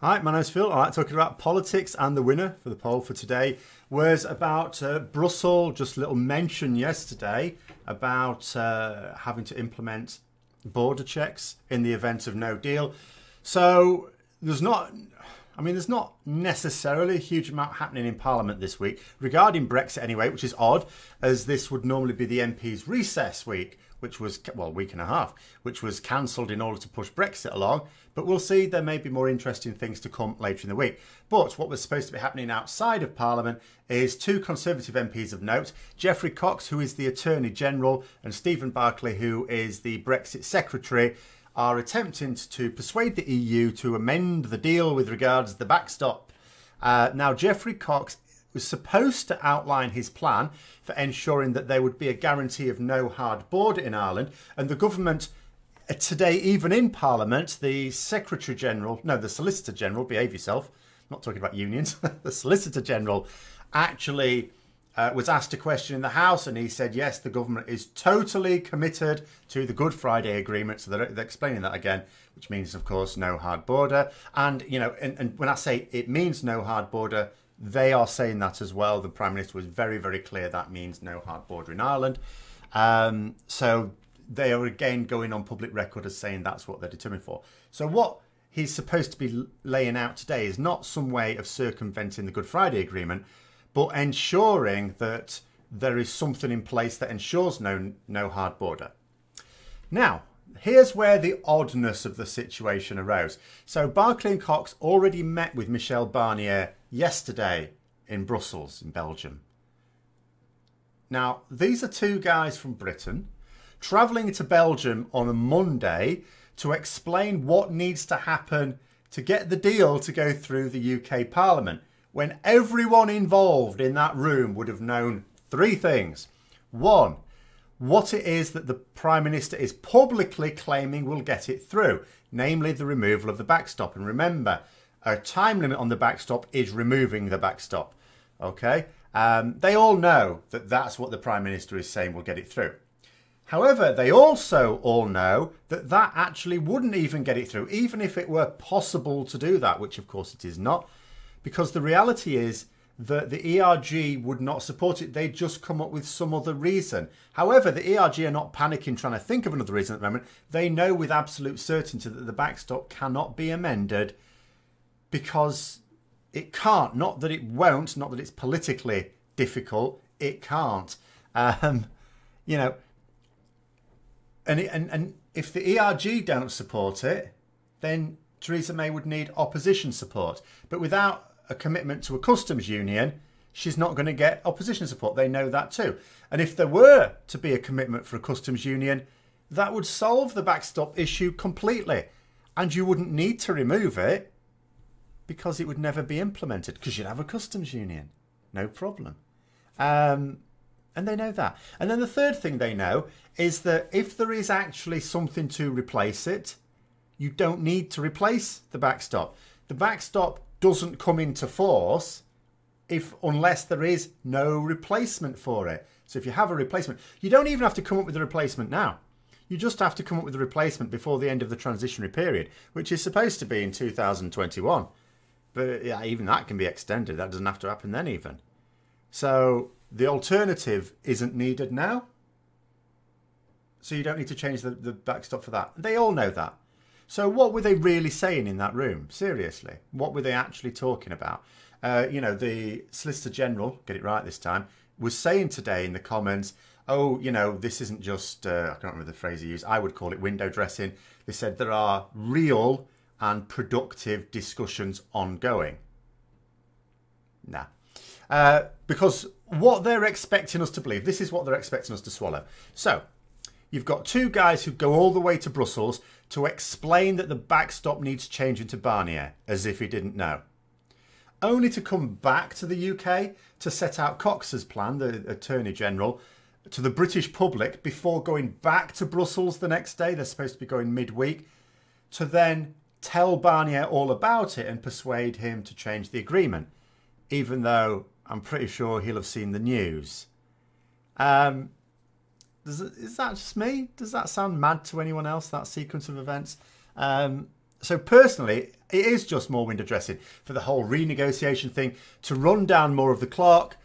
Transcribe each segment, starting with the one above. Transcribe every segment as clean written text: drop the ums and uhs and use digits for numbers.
Hi, my name's Phil. I like talking about politics, and the winner for the poll for today was about Brussels. Just a little mention yesterday about having to implement border checks in the event of no deal. So there's not necessarily a huge amount happening in Parliament this week regarding Brexit anyway, which is odd, as this would normally be the MPs' recess week, which was, well, week and a half, which was cancelled in order to push Brexit along. But we'll see, there may be more interesting things to come later in the week. But what was supposed to be happening outside of Parliament is two Conservative MPs of note, Geoffrey Cox, who is the Attorney General, and Stephen Barclay, who is the Brexit Secretary, are attempting to persuade the EU to amend the deal with regards to the backstop. Now, Geoffrey Cox was supposed to outline his plan for ensuring that there would be a guarantee of no hard border in Ireland, and the government today, even in Parliament, the Solicitor General, behave yourself, I'm not talking about unions, the Solicitor General actually was asked a question in the House, and he said, yes, the government is totally committed to the Good Friday Agreement. So they're explaining that again, which means, of course, no hard border. And, you know, and when I say it means no hard border, they are saying that as well. The Prime Minister was very, very clear that means no hard border in Ireland. So they are again going on public record as saying that's what they're determined for. So what he's supposed to be laying out today is not some way of circumventing the Good Friday Agreement, but ensuring that there is something in place that ensures no hard border. Now, here's where the oddness of the situation arose. So Barclay and Cox already met with Michel Barnier yesterday in Brussels, in Belgium. Now, these are two guys from Britain travelling to Belgium on a Monday to explain what needs to happen to get the deal to go through the UK Parliament, when everyone involved in that room would have known three things. One, what it is that the Prime Minister is publicly claiming will get it through, namely the removal of the backstop. And remember, a time limit on the backstop is removing the backstop. Okay? They all know that that's what the Prime Minister is saying will get it through. However, they also all know that that actually wouldn't even get it through, even if it were possible to do that, which of course it is not. Because the reality is that the ERG would not support it. They'd just come up with some other reason. However, the ERG are not panicking trying to think of another reason at the moment. They know with absolute certainty that the backstop cannot be amended because it can't. Not that it won't, not that it's politically difficult. It can't. You know, and if the ERG don't support it, then Theresa May would need opposition support. But without a commitment to a customs union, she's not going to get opposition support. They know that too. And if there were to be a commitment for a customs union, that would solve the backstop issue completely. And you wouldn't need to remove it because it would never be implemented because you'd have a customs union. No problem. And they know that. And then the third thing they know is that if there is actually something to replace it, you don't need to replace the backstop. The backstop doesn't come into force unless there is no replacement for it. So if you have a replacement, you don't even have to come up with a replacement now. You just have to come up with a replacement before the end of the transitionary period, which is supposed to be in 2021. But yeah, even that can be extended. That doesn't have to happen then even. So the alternative isn't needed now. So you don't need to change the backstop for that. They all know that. So what were they really saying in that room? Seriously, what were they actually talking about? You know, the Solicitor General, get it right this time, was saying today in the comments, oh, you know, this isn't just, I can't remember the phrase he used, I would call it window dressing. They said there are real and productive discussions ongoing. Nah. Because what they're expecting us to believe, this is what they're expecting us to swallow. So, you've got two guys who go all the way to Brussels to explain that the backstop needs changing to Barnier, as if he didn't know. Only to come back to the UK to set out Cox's plan, the Attorney General, to the British public before going back to Brussels the next day. They're supposed to be going midweek, to then tell Barnier all about it and persuade him to change the agreement, even though I'm pretty sure he'll have seen the news. Is that just me? Does that sound mad to anyone else, that sequence of events? So personally, it is just more window dressing for the whole renegotiation thing to run down more of the clock,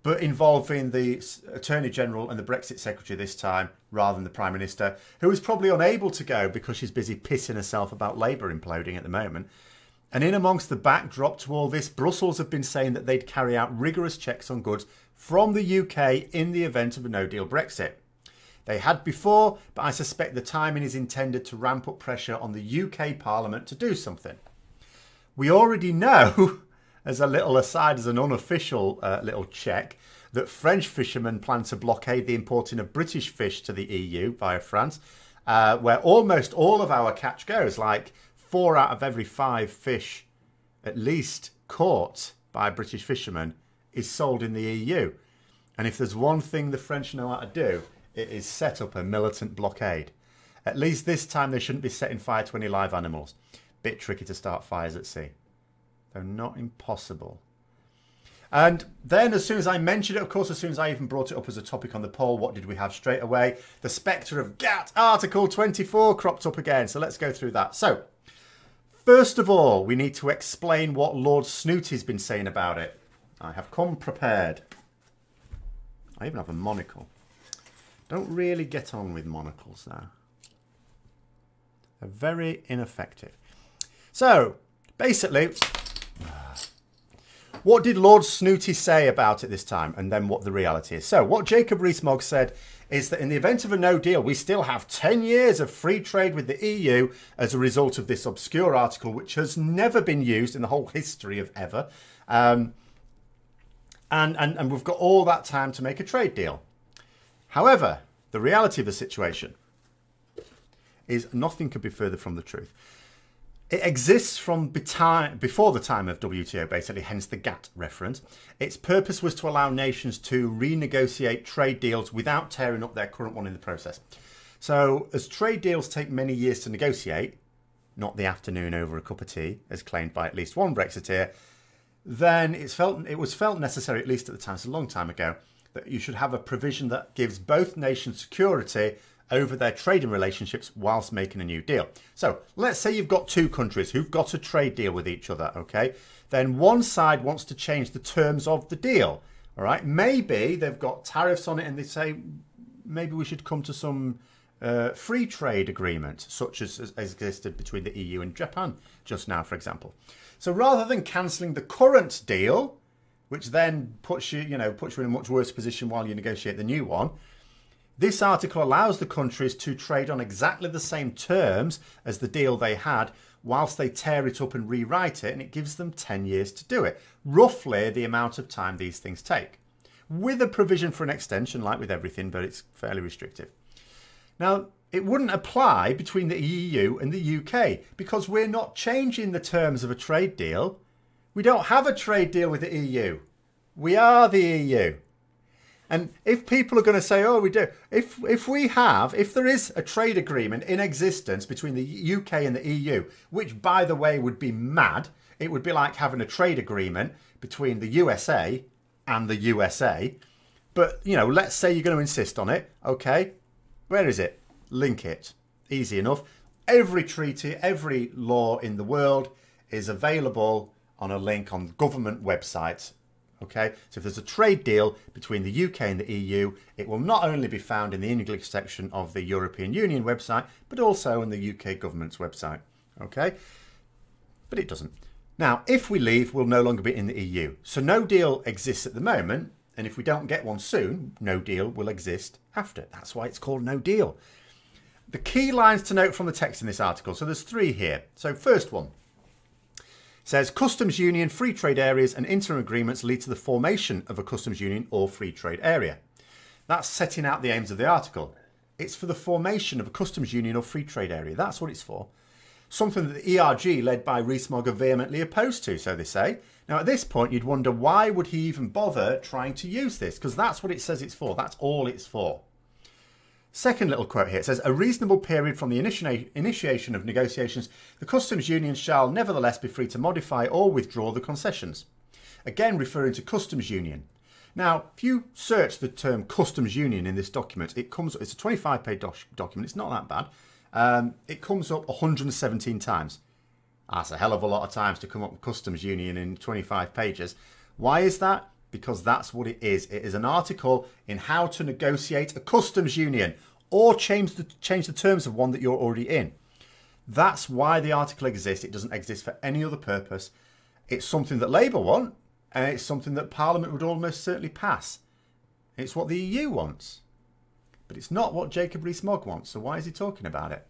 but involving the Attorney General and the Brexit Secretary this time rather than the Prime Minister, who is probably unable to go because she's busy pissing herself about Labour imploding at the moment. And in amongst the backdrop to all this, Brussels have been saying that they'd carry out rigorous checks on goods from the UK in the event of a no-deal Brexit. They had before, but I suspect the timing is intended to ramp up pressure on the UK Parliament to do something. We already know, as a little aside, as an unofficial little check, that French fishermen plan to blockade the importing of British fish to the EU via France, where almost all of our catch goes, like 4 out of every 5 fish, at least, caught by British fishermen is sold in the EU. And if there's one thing the French know how to do, it is set up a militant blockade. At least this time they shouldn't be setting fire to any live animals. Bit tricky to start fires at sea, though not impossible. And then as soon as I mentioned it, of course, as soon as I even brought it up as a topic on the poll, what did we have straight away? The spectre of GATT Article 24 cropped up again. So let's go through that. So first of all, we need to explain what Lord Snooty's been saying about it. I have come prepared. I even have a monocle. Don't really get on with monocles now. They're very ineffective. So, basically, what did Lord Snooty say about it this time, and then what the reality is? So, what Jacob Rees-Mogg said is that in the event of a no deal, we still have 10 years of free trade with the EU as a result of this obscure article, which has never been used in the whole history of ever. And we've got all that time to make a trade deal. However, the reality of the situation is nothing could be further from the truth. It exists from before the time of WTO, basically, hence the GATT reference. Its purpose was to allow nations to renegotiate trade deals without tearing up their current one in the process. So, as trade deals take many years to negotiate, not the afternoon over a cup of tea, as claimed by at least one Brexiteer, then it was felt necessary, at least at the time, it's a long time ago, that you should have a provision that gives both nations security over their trading relationships whilst making a new deal. So let's say you've got two countries who've got a trade deal with each other, okay? Then one side wants to change the terms of the deal, all right? Maybe they've got tariffs on it and they say, maybe we should come to some free trade agreement, such as existed between the EU and Japan just now, for example. So rather than cancelling the current deal, which then puts you in a much worse position while you negotiate the new one, this article allows the countries to trade on exactly the same terms as the deal they had whilst they tear it up and rewrite it, and it gives them 10 years to do it. Roughly the amount of time these things take. With a provision for an extension, like with everything, but it's fairly restrictive. Now, it wouldn't apply between the EU and the UK because we're not changing the terms of a trade deal. We don't have a trade deal with the EU. We are the EU. And if people are going to say, oh, we do, if there is a trade agreement in existence between the UK and the EU, which, by the way, would be mad. It would be like having a trade agreement between the USA and the USA. But, let's say you're going to insist on it. Okay, where is it? Link it. Easy enough. Every treaty, every law in the world is available on a link on government websites. Okay, so if there's a trade deal between the UK and the EU, it will not only be found in the English section of the European Union website, but also in the UK government's website. Okay, but it doesn't. Now, if we leave, we'll no longer be in the EU. So no deal exists at the moment, and if we don't get one soon, no deal will exist after. That's why it's called no deal. The key lines to note from the text in this article, so there's 3 here. So first one says customs union, free trade areas and interim agreements lead to the formation of a customs union or free trade area. That's setting out the aims of the article. It's for the formation of a customs union or free trade area. That's what it's for. Something that the ERG, led by Rees-Mogg, are vehemently opposed to, so they say. Now, at this point, you'd wonder why would he even bother trying to use this? Because that's what it says it's for. That's all it's for. Second little quote here. It says, a reasonable period from the initiation of negotiations, the customs union shall nevertheless be free to modify or withdraw the concessions. Again, referring to customs union. Now, if you search the term customs union in this document, it's a 25-page document. It's not that bad. It comes up 117 times. That's a hell of a lot of times to come up with customs union in 25 pages. Why is that? Because that's what it is. It is an article in how to negotiate a customs union or change the terms of one that you're already in. That's why the article exists. It doesn't exist for any other purpose. It's something that Labour want, and it's something that Parliament would almost certainly pass. It's what the EU wants. But it's not what Jacob Rees-Mogg wants. So why is he talking about it?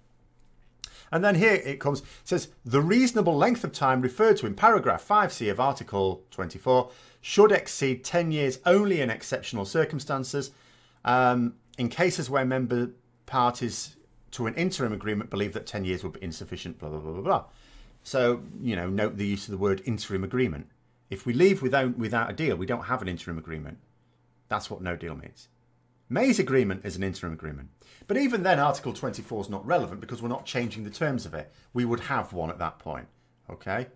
And then here it comes. It says, the reasonable length of time referred to in paragraph 5C of Article 24 should exceed 10 years only in exceptional circumstances, in cases where member parties to an interim agreement believe that 10 years would be insufficient, blah, blah, blah, blah, blah. So, you know, note the use of the word interim agreement. If we leave without a deal, we don't have an interim agreement. That's what no deal means. May's agreement is an interim agreement. But even then, Article 24 is not relevant because we're not changing the terms of it. We would have one at that point. Okay?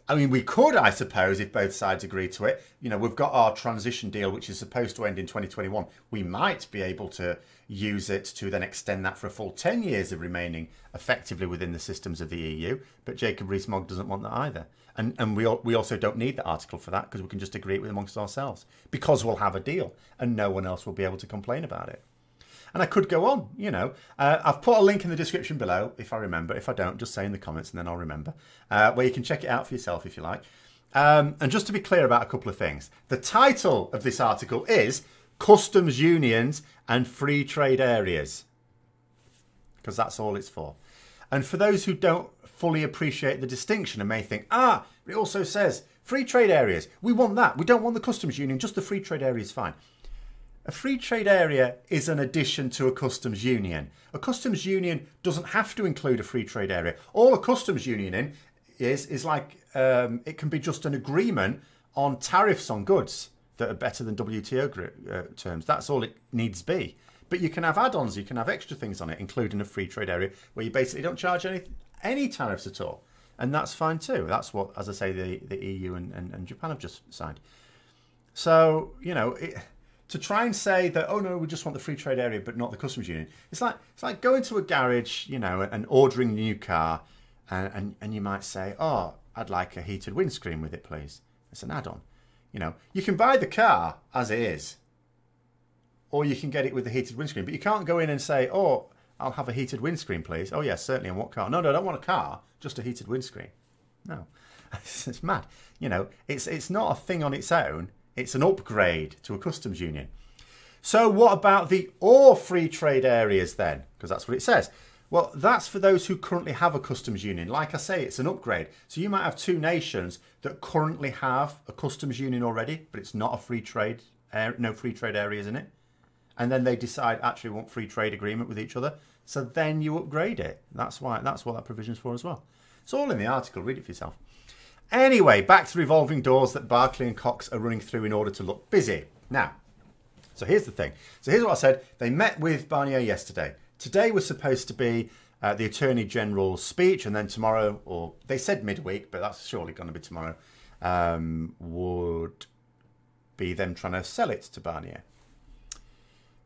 I mean, we could, I suppose, if both sides agree to it. You know, we've got our transition deal, which is supposed to end in 2021. We might be able to use it to then extend that for a full 10 years of remaining effectively within the systems of the EU. But Jacob Rees-Mogg doesn't want that either. And we also don't need the article for that because we can just agree it with amongst ourselves. Because we'll have a deal and no one else will be able to complain about it. And I could go on, you know. I've put a link in the description below, if I remember. If I don't, just say in the comments and then I'll remember. Where you can check it out for yourself if you like. And just to be clear about a couple of things. The title of this article is Customs Unions and Free Trade Areas. Because that's all it's for. And for those who don't fully appreciate the distinction and may think, it also says free trade areas. We want that. We don't want the customs union. Just the free trade area is fine. A free trade area is an addition to a customs union. A customs union doesn't have to include a free trade area. All a customs union is like, it can be just an agreement on tariffs on goods that are better than WTO terms. That's all it needs be. But you can have add-ons, you can have extra things on it, including a free trade area where you basically don't charge any tariffs at all. And that's fine too. That's what, as I say, the EU and Japan have just signed. So, you know, to try and say that, oh no, we just want the free trade area but not the customs union. It's like going to a garage, you know, and ordering a new car and you might say, oh, I'd like a heated windscreen with it, please. It's an add-on. You know, you can buy the car as it is, or you can get it with the heated windscreen, but you can't go in and say, oh, I'll have a heated windscreen, please. Oh yes, certainly. And what car? No, I don't want a car, just a heated windscreen. No, it's mad. You know, it's not a thing on its own. It's an upgrade to a customs union. So what about the or free trade areas then? Because that's what it says. Well, that's for those who currently have a customs union. Like I say, it's an upgrade. So you might have two nations that currently have a customs union already, but it's not a free trade, no free trade areas in it. And then they decide actually want free trade agreement with each other. So then you upgrade it. That's what that provision's for as well. It's all in the article. Read it for yourself. Anyway, back to revolving doors that Barclay and Cox are running through in order to look busy. Now, so here's the thing. So here's what I said. They met with Barnier yesterday. Today was supposed to be the Attorney General's speech, and then tomorrow, or they said midweek, but that's surely going to be tomorrow, would be them trying to sell it to Barnier.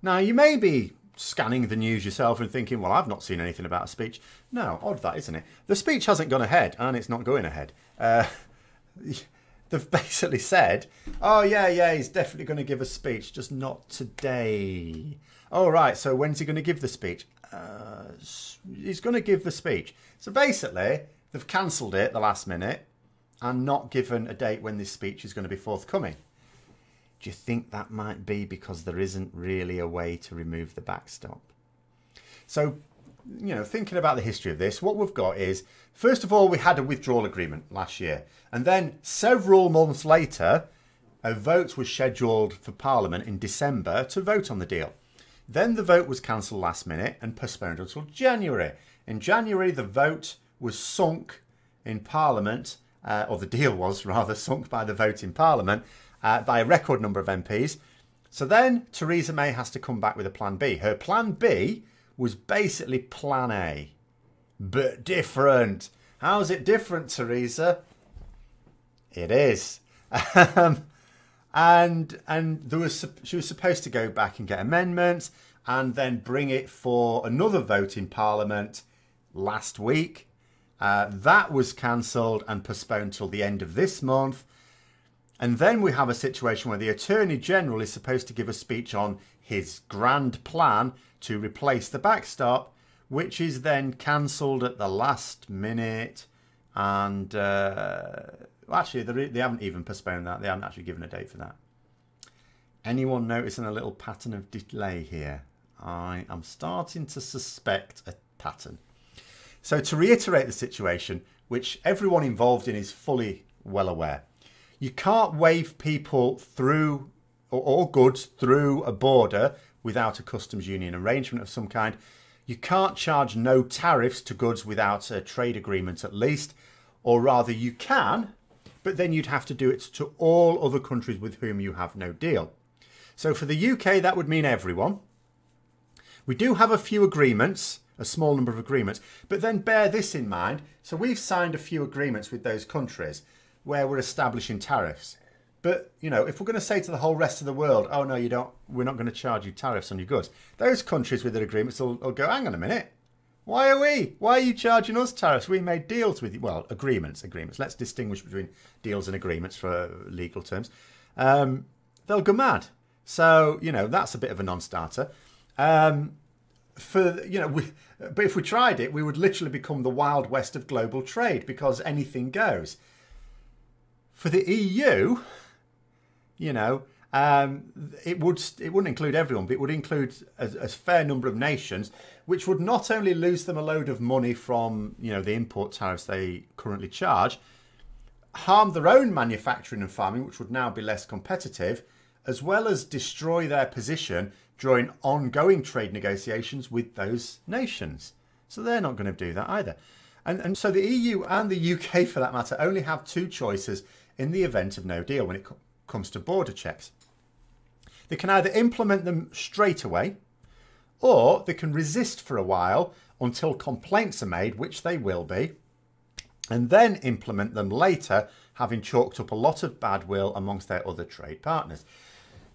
Now, you may be scanning the news yourself and thinking, well, I've not seen anything about a speech. No, odd that, isn't it? The speech hasn't gone ahead, and it's not going ahead. They've basically said, oh, yeah, he's definitely going to give a speech, just not today. Oh, right, so when's he going to give the speech? He's going to give the speech. So basically, they've cancelled it the last minute and not given a date when this speech is going to be forthcoming. Do you think that might be because there isn't really a way to remove the backstop? So, you know, thinking about the history of this, what we've got is, first of all, we had a withdrawal agreement last year. And then several months later, a vote was scheduled for Parliament in December to vote on the deal. Then the vote was cancelled last minute and postponed until January. In January, the vote was sunk in Parliament, or the deal was rather sunk by the vote in Parliament, by a record number of MPs. So then Theresa May has to come back with a plan B. Her plan B was basically plan A, but different. How's it different, Theresa? It is. And she was supposed to go back and get amendments and then bring it for another vote in Parliament last week. That was cancelled and postponed till the end of this month. And then we have a situation where the Attorney General is supposed to give a speech on his grand plan to replace the backstop, which is then cancelled at the last minute. And actually, they haven't even postponed that. They haven't actually given a date for that. Anyone noticing a little pattern of delay here? I am starting to suspect a pattern. So to reiterate the situation, which everyone involved in is fully well aware, you can't wave people through or goods through a border without a customs union arrangement of some kind. You can't charge no tariffs to goods without a trade agreement at least, or rather you can, but then you'd have to do it to all other countries with whom you have no deal. So for the UK, that would mean everyone. We do have a few agreements, a small number of agreements, but then bear this in mind. So we've signed a few agreements with those countries where we're establishing tariffs. But, you know, if we're going to say to the whole rest of the world, oh, no, you don't, we're not going to charge you tariffs on your goods, those countries with their agreements will go, hang on a minute. Why are you charging us tariffs? We made deals with you. Well, agreements. Let's distinguish between deals and agreements for legal terms. They'll go mad. So, you know, that's a bit of a non-starter. But if we tried it, we would literally become the Wild West of global trade because anything goes. For the EU, you know, it wouldn't include everyone, but it would include a fair number of nations, which would not only lose them a load of money from, you know, the import tariffs they currently charge, harm their own manufacturing and farming, which would now be less competitive, as well as destroy their position during ongoing trade negotiations with those nations. So they're not going to do that either. And so the EU and the UK, for that matter, only have two choices in the event of no deal when it comes to border checks. They can either implement them straight away, or they can resist for a while until complaints are made, which they will be, and then implement them later, having chalked up a lot of bad will amongst their other trade partners.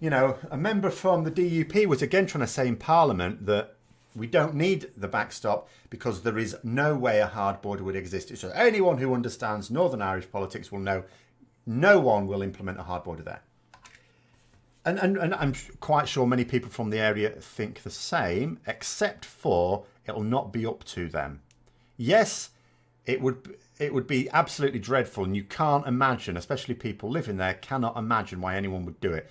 You know, a member from the DUP was again trying to say in Parliament that we don't need the backstop because there is no way a hard border would exist. So anyone who understands Northern Irish politics will know no one will implement a hard border there. And I'm quite sure many people from the area think the same, except for it'll not be up to them. Yes, it would be absolutely dreadful, and you can't imagine, especially people living there, cannot imagine why anyone would do it.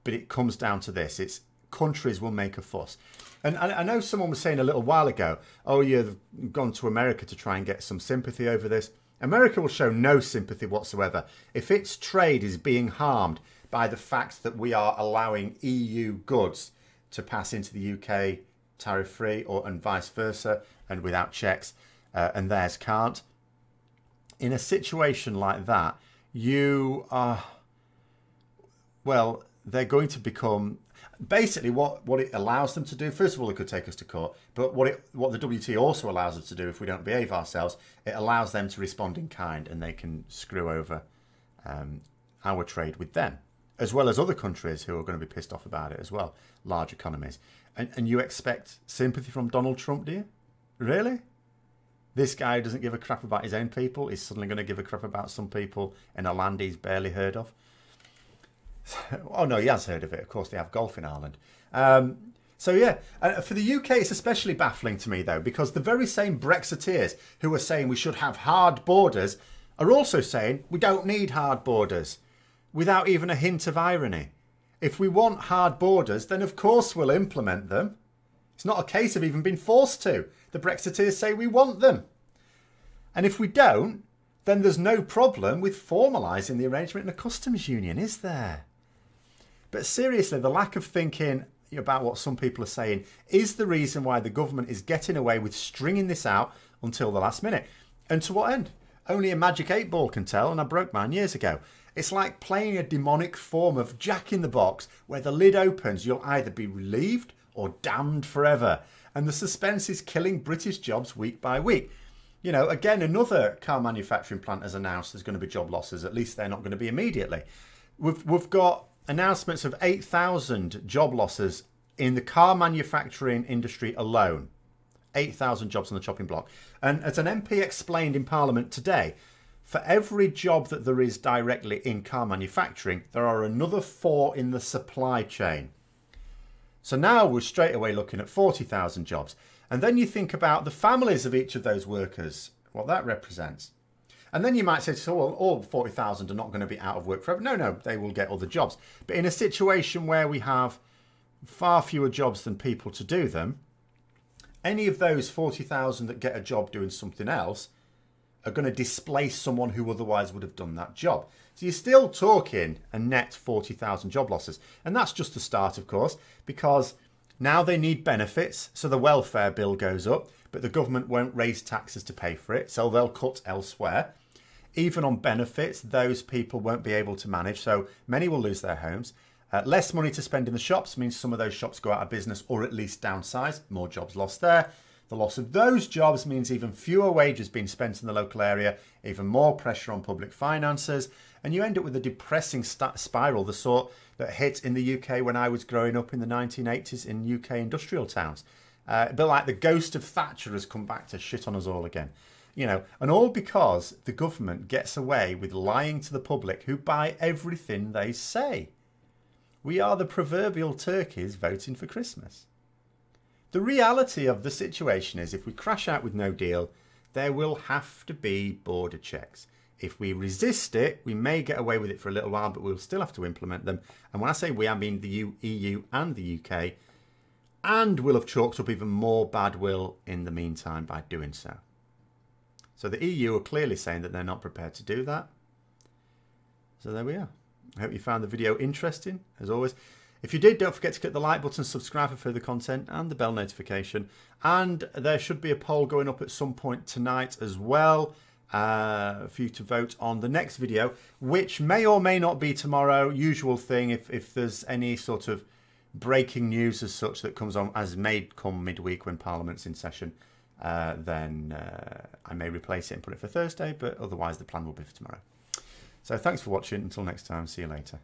But it comes down to this. It's countries will make a fuss. And I know someone was saying a little while ago, oh, you've gone to America to try and get some sympathy over this. America will show no sympathy whatsoever. If its trade is being harmed by the fact that we are allowing EU goods to pass into the UK tariff-free and vice versa and without checks, and theirs can't, in a situation like that, you are, well, they're going to become basically what it allows them to do. First of all, it could take us to court, but what the WTO also allows us to do if we don't behave ourselves, it allows them to respond in kind, and they can screw over our trade with them, as well as other countries who are going to be pissed off about it as well, large economies. And you expect sympathy from Donald Trump, do you? Really? This guy doesn't give a crap about his own people. He's suddenly going to give a crap about some people in a land he's barely heard of. Oh, no, he has heard of it. Of course, they have golf in Ireland. So, yeah, for the UK, it's especially baffling to me, though, because the very same Brexiteers who are saying we should have hard borders are also saying we don't need hard borders, without even a hint of irony. If we want hard borders, then of course we'll implement them. It's not a case of even being forced to. The Brexiteers say we want them. And if we don't, then there's no problem with formalising the arrangement in a customs union, is there? But seriously, the lack of thinking about what some people are saying is the reason why the government is getting away with stringing this out until the last minute. And to what end? Only a magic 8-ball can tell, and I broke mine years ago. It's like playing a demonic form of Jack in the Box, where the lid opens, you'll either be relieved or damned forever. And the suspense is killing British jobs week by week. You know, again, another car manufacturing plant has announced there's going to be job losses. At least they're not going to be immediately. We've got announcements of 8,000 job losses in the car manufacturing industry alone. 8,000 jobs on the chopping block. And as an MP explained in Parliament today, for every job that there is directly in car manufacturing, there are another 4 in the supply chain. So now we're straight away looking at 40,000 jobs. And then you think about the families of each of those workers, what that represents. And then you might say, so well, all 40,000 are not going to be out of work forever. No, they will get other jobs. But in a situation where we have far fewer jobs than people to do them, any of those 40,000 that get a job doing something else are going to displace someone who otherwise would have done that job. So you're still talking a net 40,000 job losses. And that's just the start, of course, because now they need benefits. So the welfare bill goes up, but the government won't raise taxes to pay for it. So they'll cut elsewhere. Even on benefits, those people won't be able to manage. So many will lose their homes. Less money to spend in the shops means some of those shops go out of business or at least downsize. More jobs lost there. The loss of those jobs means even fewer wages being spent in the local area, even more pressure on public finances. And you end up with a depressing spiral, the sort that hit in the UK when I was growing up in the 1980s in UK industrial towns. A bit like the ghost of Thatcher has come back to shit on us all again. You know, and all because the government gets away with lying to the public who buy everything they say. We are the proverbial turkeys voting for Christmas. The reality of the situation is if we crash out with no deal, there will have to be border checks. If we resist it, we may get away with it for a little while, but we'll still have to implement them. And when I say we, I mean the EU and the UK. And we'll have chalked up even more bad will in the meantime by doing so. So the EU are clearly saying that they're not prepared to do that. So there we are. I hope you found the video interesting, as always. If you did, don't forget to click the like button, subscribe for further content, and the bell notification. And there should be a poll going up at some point tonight as well for you to vote on the next video, which may or may not be tomorrow. Usual thing, if there's any sort of breaking news as such that comes on, as may come midweek when Parliament's in session, then I may replace it and put it for Thursday, but otherwise the plan will be for tomorrow. So thanks for watching. Until next time, see you later.